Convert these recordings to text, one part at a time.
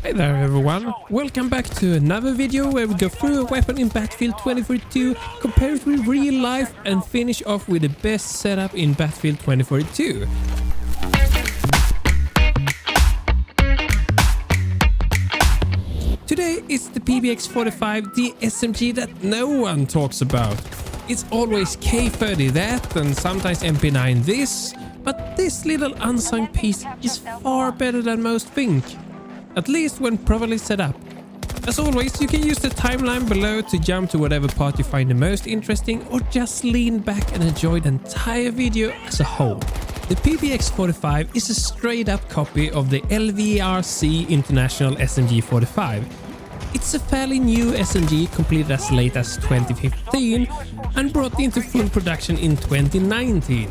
Hi there everyone, welcome back to another video where we go through a weapon in Battlefield 2042, compare it with real life and finish off with the best setup in Battlefield 2042. Today is the PBX 45, the SMG that no one talks about. It's always K30 that and sometimes MP9 this, but this little unsung piece is far better than most think. At least when properly set up. As always, you can use the timeline below to jump to whatever part you find the most interesting or just lean back and enjoy the entire video as a whole. The PBX 45 is a straight up copy of the LVRC International SMG 45. It's a fairly new SMG completed as late as 2015 and brought into full production in 2019.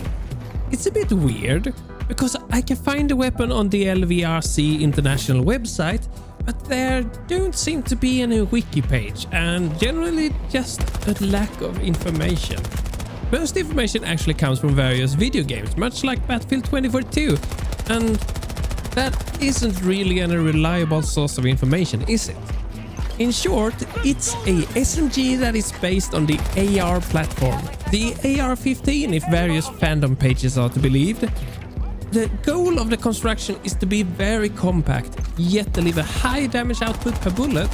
It's a bit weird, because I can find the weapon on the LVRC International website, but there don't seem to be any wiki page and generally just a lack of information. Most information actually comes from various video games, much like Battlefield 2042, and that isn't really any reliable source of information, is it? In short, it's a SMG that is based on the AR platform, the AR-15 if various fandom pages are to be believed. The goal of the construction is to be very compact, yet deliver high damage output per bullet.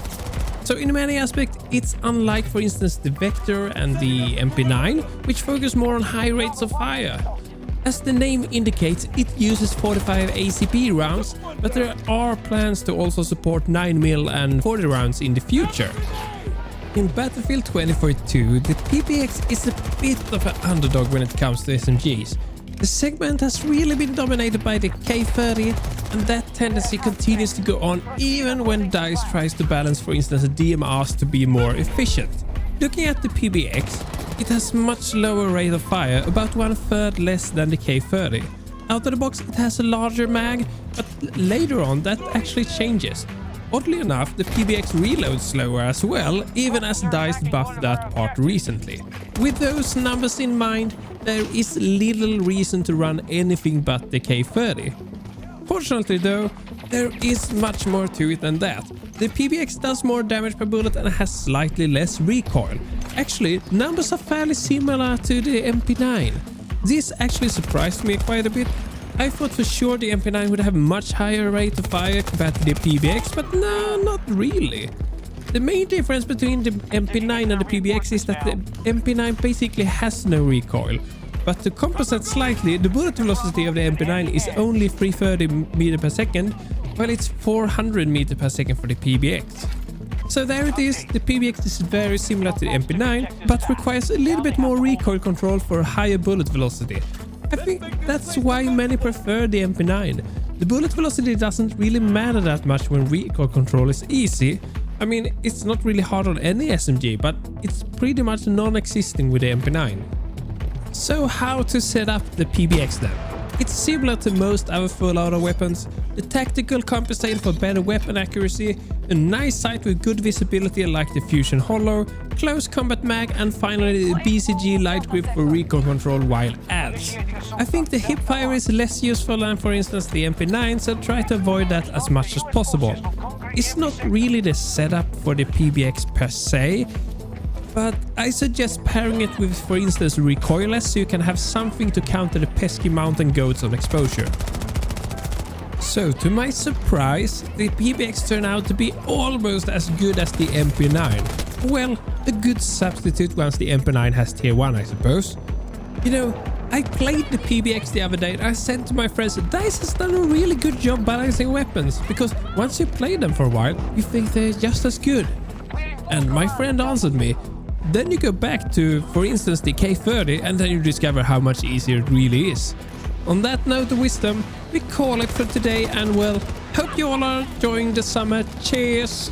So in many aspects, it's unlike for instance the Vector and the MP9, which focus more on high rates of fire. As the name indicates, it uses 45 ACP rounds, but there are plans to also support 9mm and 40 rounds in the future. In Battlefield 2042, the PBX is a bit of an underdog when it comes to SMGs. The segment has really been dominated by the K30, and that tendency continues to go on even when DICE tries to balance for instance DMRs to be more efficient. Looking at the PBX, it has much lower rate of fire, about 1/3 less than the K30. Out of the box it has a larger mag, but later on that actually changes. Oddly enough, the PBX reloads slower as well, even as DICE buffed that part recently. With those numbers in mind, there is little reason to run anything but the K30. Fortunately though, there is much more to it than that. The PBX does more damage per bullet and has slightly less recoil. Actually, numbers are fairly similar to the MP9. This actually surprised me quite a bit. I thought for sure the MP9 would have much higher rate of fire compared to the PBX, but no, not really. The main difference between the MP9 and the PBX is that the MP9 basically has no recoil. But to compensate slightly, the bullet velocity of the MP9 is only 330 meters per second, while it's 400 meters per second for the PBX. So there it is, the PBX is very similar to the MP9, but requires a little bit more recoil control for a higher bullet velocity. I think that's why many prefer the MP9. The bullet velocity doesn't really matter that much when recoil control is easy. I mean, it's not really hard on any SMG, but it's pretty much non-existing with the MP9. So how to set up the PBX then? It's similar to most other full auto weapons. The tactical compensated for better weapon accuracy, a nice sight with good visibility like the Fusion Hollow, close combat mag, and finally the BCG light grip for recoil control while ads. I think the hipfire is less useful than for instance the MP9, so try to avoid that as much as possible. It's not really the setup for the PBX per se, but I suggest pairing it with for instance recoilless so you can have something to counter the pesky mountain goats on exposure. So to my surprise, the PBX turned out to be almost as good as the MP9. Well, a good substitute once the MP9 has tier 1 I suppose. You know, I played the PBX the other day and I said to my friends, DICE has done a really good job balancing weapons, because once you play them for a while, you think they're just as good. And my friend answered me, then you go back to, for instance, the K30 and then you discover how much easier it really is. On that note of wisdom, we call it for today and well, hope you all are enjoying the summer. Cheers!